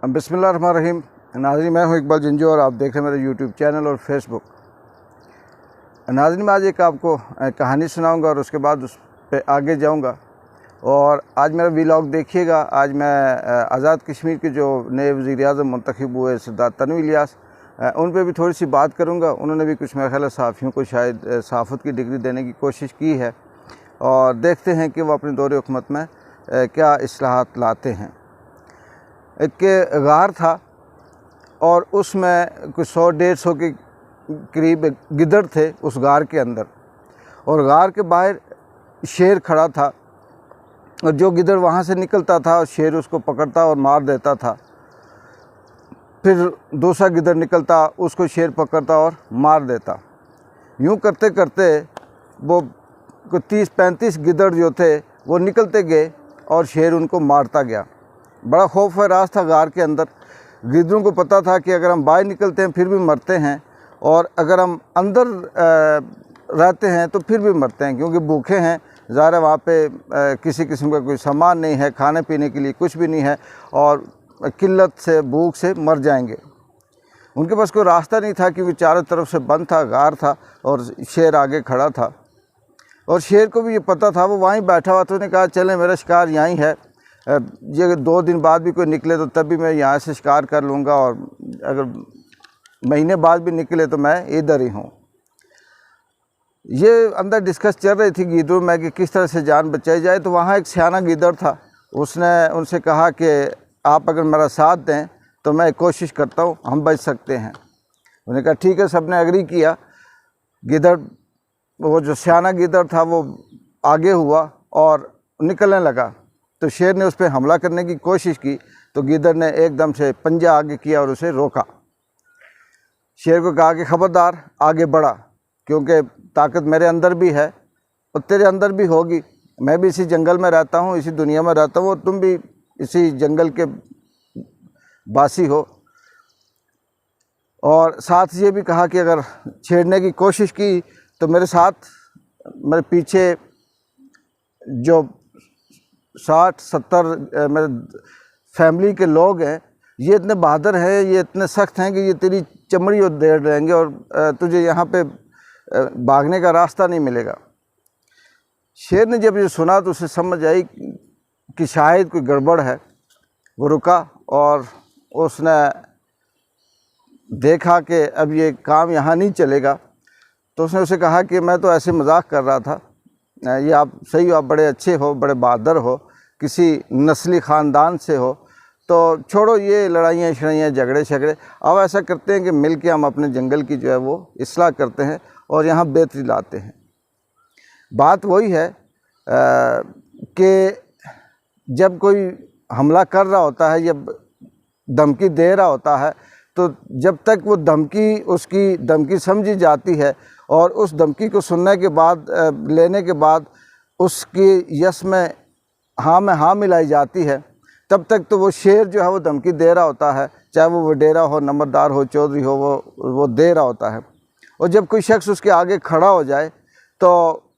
बिस्मिल्लाहिर्रहमानिर्रहीम। नाज़रीन, मैं हूं इकबाल जिंजो और आप देख रहे हैं मेरे यूट्यूब चैनल और फेसबुक। नाज़रीन, मैं आज एक आपको कहानी सुनाऊंगा और उसके बाद उस पे आगे जाऊंगा। और आज मेरा व्लॉग देखिएगा। आज मैं आज़ाद कश्मीर के जो नए वज़ीर-ए-आज़म मुंतखब हुए सरदार तनवीर इलियास, उन पे भी थोड़ी सी बात करूंगा। उन्होंने भी कुछ मेरा ख्याल है सहाफ़ियों को शायद सहाफ़त की डिग्री देने की कोशिश की है और देखते हैं कि वो अपने दौरे हुकूमत में क्या इस्लाहात लाते हैं। एक गार था और उसमें कुछ 100-150 के करीब गिदड़ थे उस गार के अंदर, और गार के बाहर शेर खड़ा था। और जो गिदड़ वहाँ से निकलता था और शेर उसको पकड़ता और मार देता था। फिर दूसरा गिदड़ निकलता, उसको शेर पकड़ता और मार देता। यूँ करते करते वो 30-35 गिदड़ जो थे वो निकलते गए और शेर उनको मारता गया। बड़ा खौफ व राज था गार के अंदर। गिदड़ों को पता था कि अगर हम बाहर निकलते हैं फिर भी मरते हैं, और अगर हम अंदर रहते हैं तो फिर भी मरते हैं, क्योंकि भूखे हैं। ज़ाहिर है वहाँ पे किसी किस्म का कोई सामान नहीं है, खाने पीने के लिए कुछ भी नहीं है, और किल्लत से भूख से मर जाएंगे। उनके पास कोई रास्ता नहीं था, क्योंकि चारों तरफ से बंद था, गार था और शेर आगे खड़ा था। और शेर को भी ये पता था, वो वहीं बैठा हुआ था। उसने कहा चलें, मेरा शिकार यहीं है, ये 2 दिन बाद भी कोई निकले तो तब भी मैं यहाँ से शिकार कर लूँगा, और अगर महीने बाद भी निकले तो मैं इधर ही हूँ। ये अंदर डिस्कस चल रही थी गिदड़ों में कि किस तरह से जान बचाई जाए। तो वहाँ एक सियाना गिदड़ था, उसने उनसे कहा कि आप अगर मेरा साथ दें तो मैं कोशिश करता हूँ, हम बच सकते हैं। उन्होंने कहा ठीक है। सब ने एग्री किया। गिदड़, वो जो सियाना गिदड़ था, वो आगे हुआ और निकलने लगा। तो शेर ने उस पर हमला करने की कोशिश की, तो गिदड़ ने एकदम से पंजा आगे किया और उसे रोका। शेर को कहा कि खबरदार आगे बढ़ा, क्योंकि ताकत मेरे अंदर भी है और तेरे अंदर भी होगी। मैं भी इसी जंगल में रहता हूँ, इसी दुनिया में रहता हूँ, और तुम भी इसी जंगल के वासी हो। और साथ ये भी कहा कि अगर छेड़ने की कोशिश की तो मेरे साथ, मेरे पीछे जो 60-70 मेरे फैमिली के लोग हैं, ये इतने बहादुर हैं, ये इतने सख्त हैं कि ये तेरी चमड़ी उधेड़ देंगे और तुझे यहाँ पे भागने का रास्ता नहीं मिलेगा। शेर ने जब ये सुना तो उसे समझ आई कि शायद कोई गड़बड़ है। वो रुका और उसने देखा कि अब ये काम यहाँ नहीं चलेगा। तो उसने उसे कहा कि मैं तो ऐसे मजाक कर रहा था, ये आप सही हो, आप बड़े अच्छे हो, बड़े बहादुर हो, किसी नस्ली ख़ानदान से हो, तो छोड़ो ये लड़ाइयाँ शड़ाइयाँ झगड़े शगड़े। अब ऐसा करते हैं कि मिल के हम अपने जंगल की जो है वो इस्लाह करते हैं और यहाँ बेहतरी लाते हैं। बात वही है कि जब कोई हमला कर रहा होता है, जब धमकी दे रहा होता है, तो जब तक वो धमकी, उसकी धमकी समझी जाती है और उस धमकी को सुनने के बाद, लेने के बाद उसकी यस में हाँ मिलाई जाती है, तब तक तो वो शेर जो है वो धमकी दे रहा होता है, चाहे वो वडेरा हो, नंबरदार हो, चौधरी हो, वो दे रहा होता है। और जब कोई शख्स उसके आगे खड़ा हो जाए तो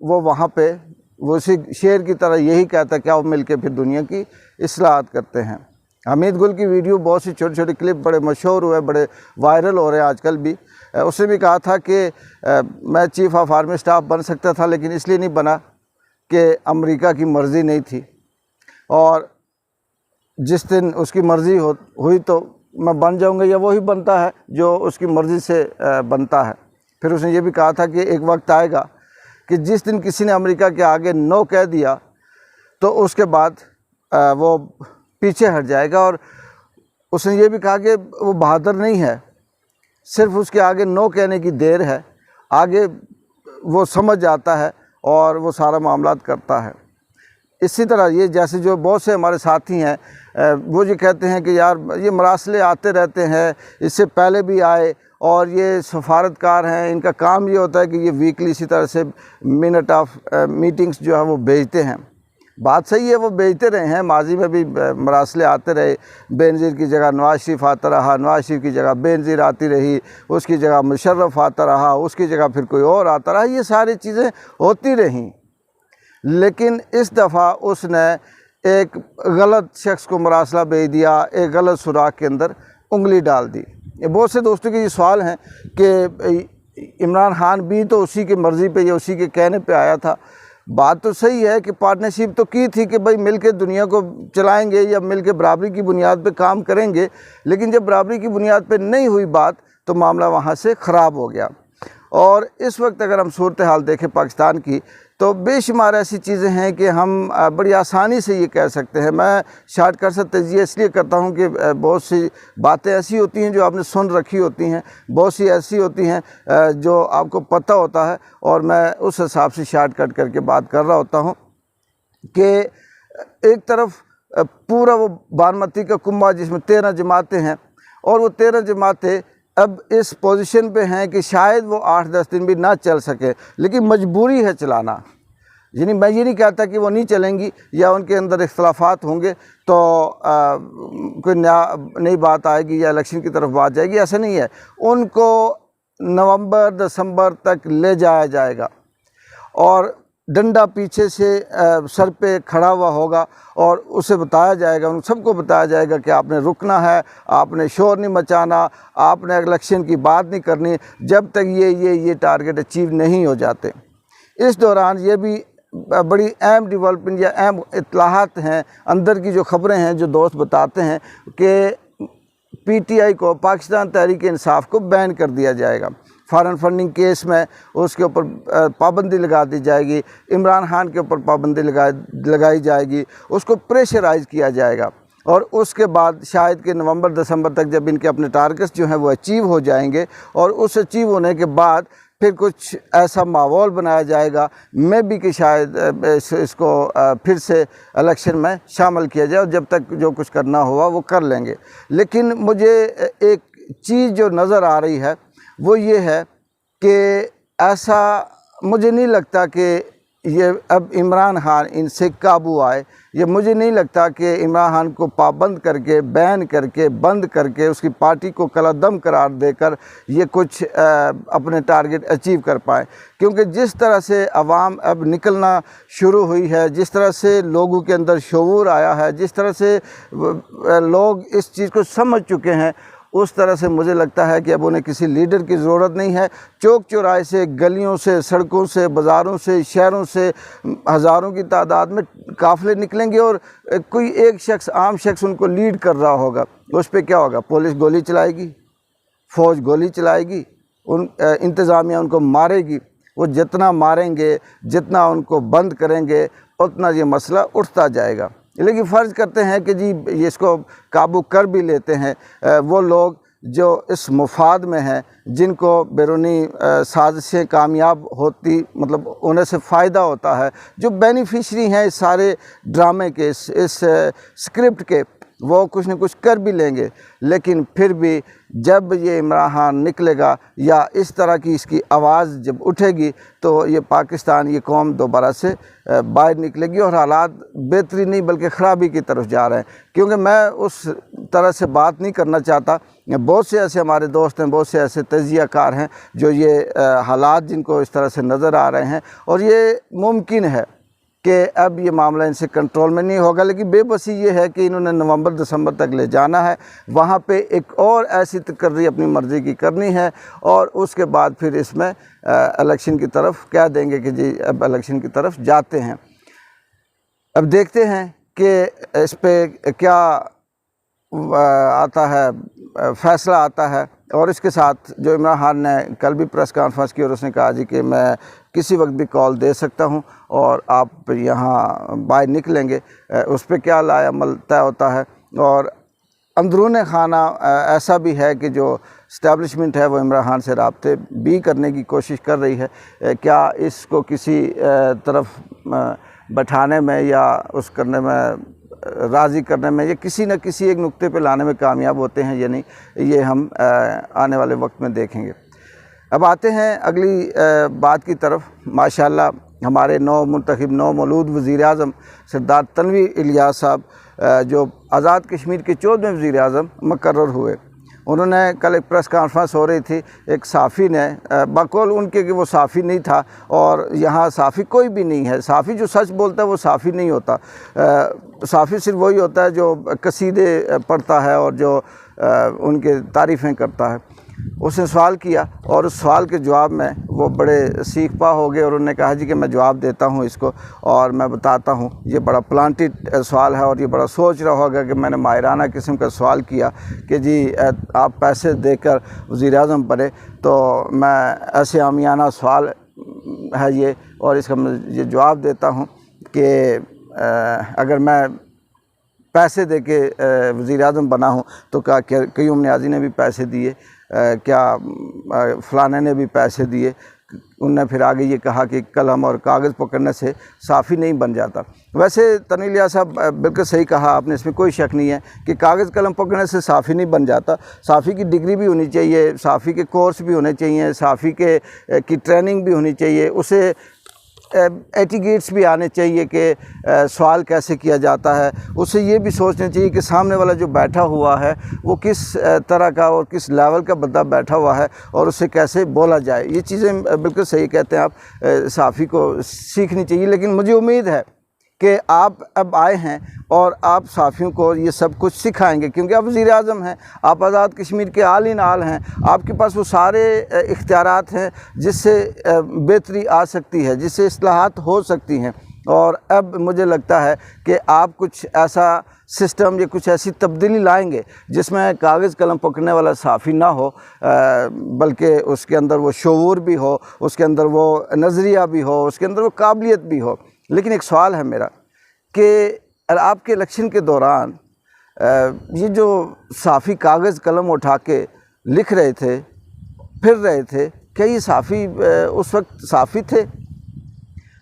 वो वहाँ पे वो उसी शेर की तरह यही कहता है कि आओ मिल के फिर दुनिया की इस्लाहात करते हैं। हमीद गुल की वीडियो, बहुत सी छोटे छोटे क्लिप बड़े मशहूर हुए, बड़े वायरल हो रहे हैं आजकल भी। उसने भी कहा था कि मैं चीफ़ ऑफ आर्मी स्टाफ बन सकता था, लेकिन इसलिए नहीं बना कि अमेरिका की मर्ज़ी नहीं थी, और जिस दिन उसकी मर्ज़ी हुई तो मैं बन जाऊंगा, या वही बनता है जो उसकी मर्ज़ी से बनता है। फिर उसने ये भी कहा था कि एक वक्त आएगा कि जिस दिन किसी ने अमेरिका के आगे नो कह दिया तो उसके बाद वो पीछे हट जाएगा। और उसने ये भी कहा कि वो बहादुर नहीं है, सिर्फ उसके आगे नो कहने की देर है, आगे वो समझ जाता है और वो सारा मामलात करता है। इसी तरह ये जैसे जो बहुत से हमारे साथी हैं, वो ये कहते हैं कि यार ये मरासले आते रहते हैं, इससे पहले भी आए, और ये सफारतकार हैं, इनका काम ये होता है कि ये वीकली इसी तरह से मिनट ऑफ मीटिंग्स जो है वो भेजते हैं। बात सही है, वो भेजते रहे हैं, माजी में भी मरासले आते रहे। बेनज़ीर की जगह नवाज शरीफ आता रहा, नवाज शरीफ की जगह बेनज़ीर आती रही, उसकी जगह मुशर्रफ आता रहा, उसकी जगह फिर कोई और आता रहा। ये सारी चीज़ें होती रहीं, लेकिन इस दफ़ा उसने एक गलत शख्स को मरासला भेज दिया, एक गलत सुराख के अंदर उंगली डाल दी। बहुत से दोस्तों के ये सवाल हैं कि इमरान खान भी तो उसी की मर्ज़ी पे या उसी के कहने पे आया था। बात तो सही है कि पार्टनरशिप तो की थी कि भाई मिल के दुनिया को चलाएंगे या मिल के बराबरी की बुनियाद पे काम करेंगे, लेकिन जब बराबरी की बुनियाद पे नहीं हुई बात तो मामला वहाँ से ख़राब हो गया। और इस वक्त अगर हम सूरत हाल देखें पाकिस्तान की, तो बेशुमार ऐसी चीज़ें हैं कि हम बड़ी आसानी से ये कह सकते हैं। मैं शॉर्टकट से तजिया इसलिए करता हूँ कि बहुत सी बातें ऐसी होती हैं जो आपने सुन रखी होती हैं, बहुत सी ऐसी होती हैं जो आपको पता होता है, और मैं उस हिसाब से शॉर्टकट करके बात कर रहा होता हूँ कि एक तरफ पूरा वो बारामती का कुंभा जिसमें 13 जमातें हैं, और वो 13 जमातें अब इस पोजीशन पे हैं कि शायद वो 8-10 दिन भी ना चल सके, लेकिन मजबूरी है चलाना। यानी मैं ये नहीं कहता कि वो नहीं चलेंगी या उनके अंदर इख्तलाफात होंगे तो कोई नई बात आएगी या इलेक्शन की तरफ बात जाएगी, ऐसा नहीं है। उनको नवंबर-दिसंबर तक ले जाया जाएगा और डंडा पीछे से सर पे खड़ा हुआ होगा और उसे बताया जाएगा, उन सबको बताया जाएगा कि आपने रुकना है, आपने शोर नहीं मचाना, आपने इलेक्शन की बात नहीं करनी जब तक ये टारगेट अचीव नहीं हो जाते। इस दौरान ये भी बड़ी अहम डेवलपमेंट या अहम इत्तलाहात हैं, अंदर की जो ख़बरें हैं जो दोस्त बताते हैं कि PTI को, पाकिस्तान तहरीक इंसाफ को बैन कर दिया जाएगा। फॉरेन फंडिंग केस में उसके ऊपर पाबंदी लगा दी जाएगी, इमरान खान के ऊपर पाबंदी लगाई जाएगी, उसको प्रेशराइज़ किया जाएगा। और उसके बाद शायद कि नवंबर-दिसंबर तक जब इनके अपने टारगेट्स जो हैं वो अचीव हो जाएंगे, और उस अचीव होने के बाद फिर कुछ ऐसा माहौल बनाया जाएगा मैं भी कि शायद इसको फिर से इलेक्शन में शामिल किया जाए, और जब तक जो कुछ करना होगा वो कर लेंगे। लेकिन मुझे एक चीज़ जो नज़र आ रही है वो ये है कि ऐसा मुझे नहीं लगता कि ये अब इमरान खान इनसे काबू आए। ये मुझे नहीं लगता कि इमरान खान को पाबंद करके, बैन करके, बंद करके, उसकी पार्टी को कलादम करार देकर ये कुछ अपने टारगेट अचीव कर पाए। क्योंकि जिस तरह से अवाम अब निकलना शुरू हुई है, जिस तरह से लोगों के अंदर शऊर आया है, जिस तरह से लोग इस चीज़ को समझ चुके हैं, उस तरह से मुझे लगता है कि अब उन्हें किसी लीडर की ज़रूरत नहीं है। चौक चौराहे से, गलियों से, सड़कों से, बाज़ारों से, शहरों से हज़ारों की तादाद में काफ़िले निकलेंगे और कोई एक शख्स, आम शख्स उनको लीड कर रहा होगा। उस पर क्या होगा? पुलिस गोली चलाएगी, फ़ौज गोली चलाएगी, इंतज़ामिया उनको मारेगी। वो जितना मारेंगे, जितना उनको बंद करेंगे, उतना ये मसला उठता जाएगा। लेकिन फ़र्ज़ करते हैं कि जी इसको काबू कर भी लेते हैं वो लोग जो इस मुफाद में हैं, जिनको बैरूनी साजिशें कामयाब होती, मतलब उन्हें से फ़ायदा होता है, जो बेनिफिशरी हैं इस सारे ड्रामे के, इस स्क्रिप्ट के, वो कुछ न कुछ कर भी लेंगे। लेकिन फिर भी जब ये इमरान खान निकलेगा या इस तरह की इसकी आवाज़ जब उठेगी तो ये पाकिस्तान, ये कौम दोबारा से बाहर निकलेगी और हालात बेहतरी नहीं बल्कि ख़राबी की तरफ जा रहे हैं। क्योंकि मैं उस तरह से बात नहीं करना चाहता। बहुत से ऐसे हमारे दोस्त हैं, बहुत से ऐसे तजियाकार हैं जो ये हालात जिनको इस तरह से नज़र आ रहे हैं, और ये मुमकिन है कि अब ये मामला इनसे कंट्रोल में नहीं होगा। लेकिन बेबसी ये है कि इन्होंने नवंबर-दिसंबर तक ले जाना है, वहाँ पे एक और ऐसी तकर्री अपनी मर्ज़ी की करनी है, और उसके बाद फिर इसमें इलेक्शन की तरफ कह देंगे कि जी अब इलेक्शन की तरफ जाते हैं। अब देखते हैं कि इस पे क्या आता है, फ़ैसला आता है। और इसके साथ जो इमरान खान ने कल भी प्रेस कॉन्फ्रेंस की और उसने कहा जी कि मैं किसी वक्त भी कॉल दे सकता हूं और आप यहाँ बाहर निकलेंगे, उस पर क्या लाएअमल तय होता है। और अंदरून खाना ऐसा भी है कि जो इस्टेब्लिशमेंट है वो इमरान खान से राब्ते भी करने की कोशिश कर रही है। क्या इसको किसी तरफ बैठाने में या उस करने में, राज़ी करने में, या किसी न किसी एक नुक्ते पे लाने में कामयाब होते हैं या नहीं, ये हम आने वाले वक्त में देखेंगे। अब आते हैं अगली बात की तरफ। माशाल्लाह हमारे नौ मौलूद वज़ीर-ए-आज़म सरदार तनवीर इलियास साहब जो आज़ाद कश्मीर के 14वें वज़ीर-ए-आज़म मुकर्रर हुए, उन्होंने कल एक प्रेस कॉन्फ्रेंस हो रही थी, एक साफ़ी ने बकौल उनके कि वो साफ़ी नहीं था और यहाँ साफ़ी कोई भी नहीं है। साफ़ी जो सच बोलता है वो साफ़ी नहीं होता। साफ़ी सिर्फ वही होता है जो कसीदे पढ़ता है और जो उनके तारीफ़ें करता है। उसने सवाल किया और उस सवाल के जवाब में वो बड़े सीख पा हो गए और उन्होंने कहा जी कि मैं जवाब देता हूँ इसको और मैं बताता हूँ। ये बड़ा प्लांटेड सवाल है और ये बड़ा सोच रहा होगा कि मैंने माहिराना किस्म का सवाल किया कि जी आप पैसे देकर वज़ीर-ए-आज़म बने। तो मैं ऐसे आमियाना सवाल है ये और इसका मैं ये जवाब देता हूँ कि अगर मैं पैसे दे के वज़ीर-ए-आज़म बना हूँ तो क्या क़य्यूम नियाज़ी ने भी पैसे दिए, क्या फ़लाने ने भी पैसे दिए। उनने फिर आगे ये कहा कि कलम और कागज़ पकड़ने से साफ़ी नहीं बन जाता। वैसे तनवीर इलियास साहब बिल्कुल सही कहा आपने, इसमें कोई शक नहीं है कि कागज़ कलम पकड़ने से साफ़ी नहीं बन जाता। साफ़ी की डिग्री भी होनी चाहिए, साफ़ी के कोर्स भी होने चाहिए, साफ़ी की ट्रेनिंग भी होनी चाहिए, उसे एटिकेट्स भी आने चाहिए कि सवाल कैसे किया जाता है। उसे ये भी सोचना चाहिए कि सामने वाला जो बैठा हुआ है वो किस तरह का और किस लेवल का बंदा बैठा हुआ है और उसे कैसे बोला जाए। ये चीज़ें बिल्कुल सही कहते हैं आप, साफ़ी को सीखनी चाहिए। लेकिन मुझे उम्मीद है कि आप अब आए हैं और आप साफ़ियों को ये सब कुछ सिखाएंगे, क्योंकि आप वज़ीर-ए-आज़म हैं, आप आज़ाद कश्मीर के आल इन आल हैं, आपके पास वो सारे इख्तियारात हैं जिससे बेहतरी आ सकती है, जिससे इस्लाहात हो सकती हैं। और अब मुझे लगता है कि आप कुछ ऐसा सिस्टम या कुछ ऐसी तब्दीली लाएंगे जिसमें कागज़ कलम पकड़ने वाला साफ़ी ना हो, बल्कि उसके अंदर वो शऊर भी हो, उसके अंदर वो नज़रिया भी हो, उसके अंदर वो काबिलियत भी हो। लेकिन एक सवाल है मेरा कि आपके इलेक्शन के दौरान ये जो साफ़ी कागज़ कलम उठा के लिख रहे थे, फिर रहे थे, क्या ये साफ़ी उस वक्त साफ़ी थे?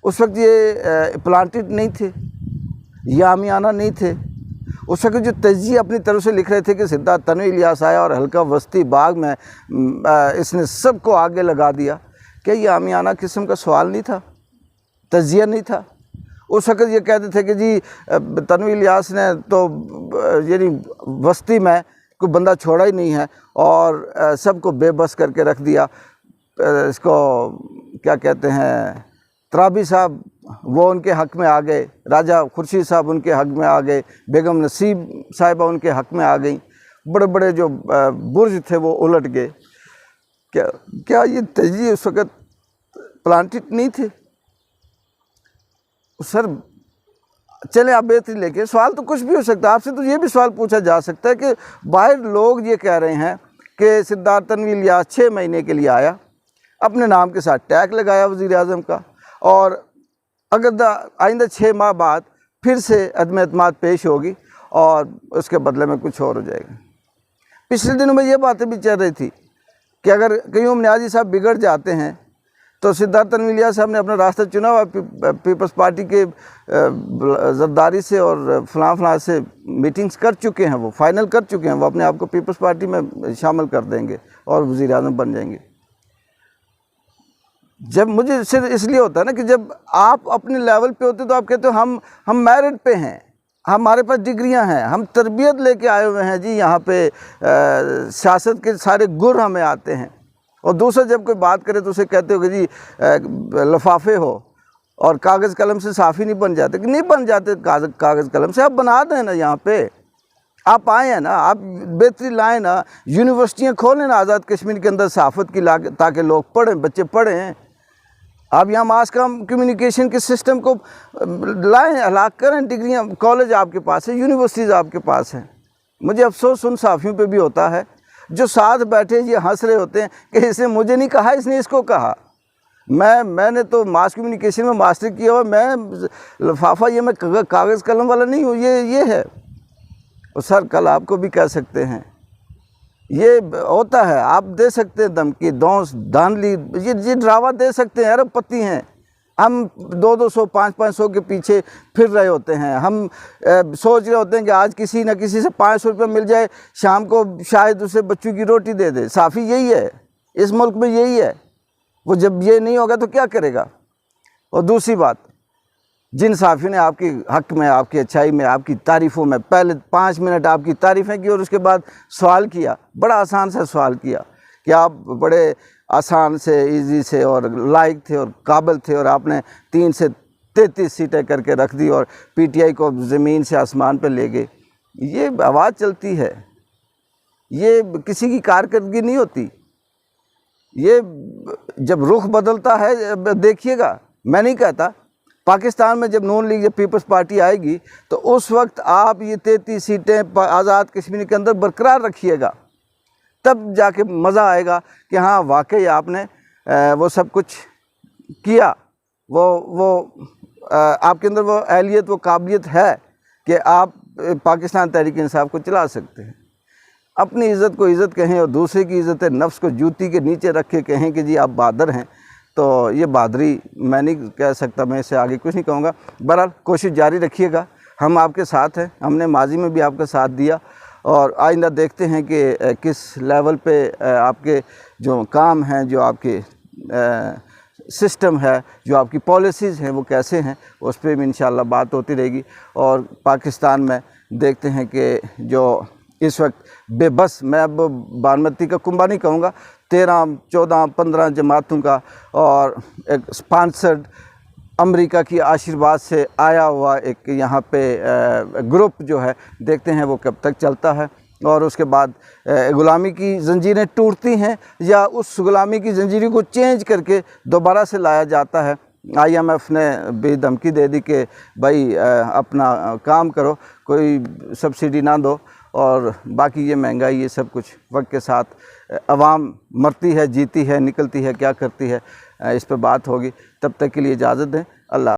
उस वक्त ये प्लांटेड नहीं थे, ये आमियाना नहीं थे? उस वक्त जो तजिए अपनी तरफ से लिख रहे थे कि सिद्धार्थ तनवीर इलियास आया और हल्का वस्ती बाग में इसने सबको आगे लगा दिया, क्या ये आमियाना किस्म का सवाल नहीं था, तजिया नहीं था? उस वक्त ये कहते थे कि जी तनवीर इलियास ने तो यानी वस्ती में कोई बंदा छोड़ा ही नहीं है और सबको बेबस करके रख दिया। इसको क्या कहते हैं, त्राबी साहब वो उनके हक़ में आ गए, राजा खुर्शीद साहब उनके हक़ में आ गए, बेगम नसीब साहिबा उनके हक़ में आ गई, बड़े बड़े जो बुर्ज थे वो उलट गए। क्या ये तजिए उस वक्त प्लांटेड नहीं थे? सर चले आप बेहतरी लेके, सवाल तो कुछ भी हो सकता है। आपसे तो ये भी सवाल पूछा जा सकता है कि बाहर लोग ये कह रहे हैं कि सिद्धार्थ तनवीर इलियास 6 महीने के लिए आया, अपने नाम के साथ टैग लगाया वज़ीर-ए-आज़म का, और अगर आइंदा 6 माह बाद फिर से अदम एतमाद पेश होगी और उसके बदले में कुछ और हो जाएगा। पिछले दिनों में ये बातें भी चल रही थी कि अगर क़य्यूम नियाज़ी साहब बिगड़ जाते हैं तो सिद्धार्थ तनवीर इलियास साहब ने अपना रास्ता चुना हुआ, पीपल्स पार्टी के ज़रदारी से और फलां से मीटिंग्स कर चुके हैं, वो फाइनल कर चुके हैं, वो अपने आप को पीपल्स पार्टी में शामिल कर देंगे और वज़ीर-ए-आज़म बन जाएंगे। जब मुझे सिर्फ इसलिए होता है ना कि जब आप अपने लेवल पे होते तो आप कहते हो हम मेरिट पे हैं, हमारे पास डिग्रियां हैं, हम तरबियत लेके आए हुए हैं जी, यहाँ पे सियासत के सारे गुर हमें आते हैं। और दूसरा जब कोई बात करे तो उसे कहते हो कि जी लफाफे हो और कागज़ कलम से साफ़ी नहीं बन जाते। कि नहीं बन जाते कागज़ कलम से, आप बना दें ना, यहाँ पे आप आए हैं ना, आप बेहतरी लाएँ ना, यूनिवर्सिटियाँ खोलें ना आज़ाद कश्मीर के अंदर सहाफ़त की, ताकि लोग पढ़ें, बच्चे पढ़ें। आप यहाँ मास कम्युनिकेशन के सिस्टम को लाएँ, हलाक करें, डिग्रियाँ कॉलेज आपके पास है, यूनिवर्सिटीज़ आपके पास हैं। मुझे अफसोस उन साफ़ियों पे भी होता है जो साथ बैठे ये हंस रहे होते हैं कि इसने मुझे नहीं कहा, इसने इसको कहा। मैंने तो मास कम्युनिकेशन में मास्टर किया हुआ, मैं लफाफा ये मैं कागज़ कलम वाला नहीं हूँ, ये है। और सर कल आपको भी कह सकते हैं, ये होता है, आप दे सकते हैं धमकी, दौंस धांधली, ये ड्रावा दे सकते हैं, अरबपति हैं हम, 200-200 500-500 के पीछे फिर रहे होते हैं। हम सोच रहे होते हैं कि आज किसी न किसी से 500 रुपये मिल जाए, शाम को शायद उसे बच्चों की रोटी दे दे। साफ़ी यही है, इस मुल्क में यही है। वो जब ये नहीं होगा तो क्या करेगा? और दूसरी बात, जिन साफ़ी ने आपके हक़ में, आपकी अच्छाई में, आपकी तारीफ़ों में पहले 5 मिनट आपकी तारीफ़ें की और उसके बाद सवाल किया, बड़ा आसान से सवाल किया कि आप बड़े आसान से, इजी से और लायक थे और काबिल थे और आपने 3 से 33 सीटें करके रख दी और पीटीआई को ज़मीन से आसमान पर ले गए। ये आवाज़ चलती है, ये किसी की कारकर्दगी नहीं होती। ये जब रुख बदलता है, देखिएगा, मैं नहीं कहता, पाकिस्तान में जब नून लीग, जब पीपल्स पार्टी आएगी तो उस वक्त आप ये 33 सीटें आज़ाद कश्मीर के अंदर बरकरार रखिएगा, तब जाके मज़ा आएगा कि हाँ वाकई आपने वो सब कुछ किया, वो आपके अंदर वो अहलियत, वो काबिलियत है कि आप पाकिस्तान तहरीक इंसाफ को चला सकते हैं। अपनी इज़्ज़त को इज़्ज़त कहें और दूसरे की इज़्ज़त नफ्स को जूती के नीचे रख के कहें कि जी आप बहादुर हैं, तो ये बहादुरी मैं नहीं कह सकता, मैं इससे आगे कुछ नहीं कहूँगा। बहरहाल कोशिश जारी रखिएगा, हम आपके साथ हैं, हमने माजी में भी आपका साथ दिया और आइंदा देखते हैं कि किस लेवल पे आपके जो काम हैं, जो आपके सिस्टम है, जो आपकी पॉलिसीज़ हैं, वो कैसे हैं, उस पर भी इंशाअल्लाह बात होती रहेगी। और पाकिस्तान में देखते हैं कि जो इस वक्त बेबस, मैं अब बानमती का कुंबा नहीं कहूँगा, 13, 14, 15 जमातों का और एक स्पॉन्सर्ड अमेरिका की आशीर्वाद से आया हुआ एक यहाँ पे ग्रुप जो है, देखते हैं वो कब तक चलता है और उसके बाद ग़ुलामी की ज़ंजीरें टूटती हैं या उस ग़ुलामी की ज़ंजीरों को चेंज करके दोबारा से लाया जाता है। IMF ने भी धमकी दे दी कि भाई अपना काम करो, कोई सब्सिडी ना दो और बाकी ये महंगाई, ये सब कुछ वक्त के साथ अवाम मरती है, जीती है, निकलती है, क्या करती है, इस पर बात होगी। तब तक के लिए इजाज़त दें। अल्लाह।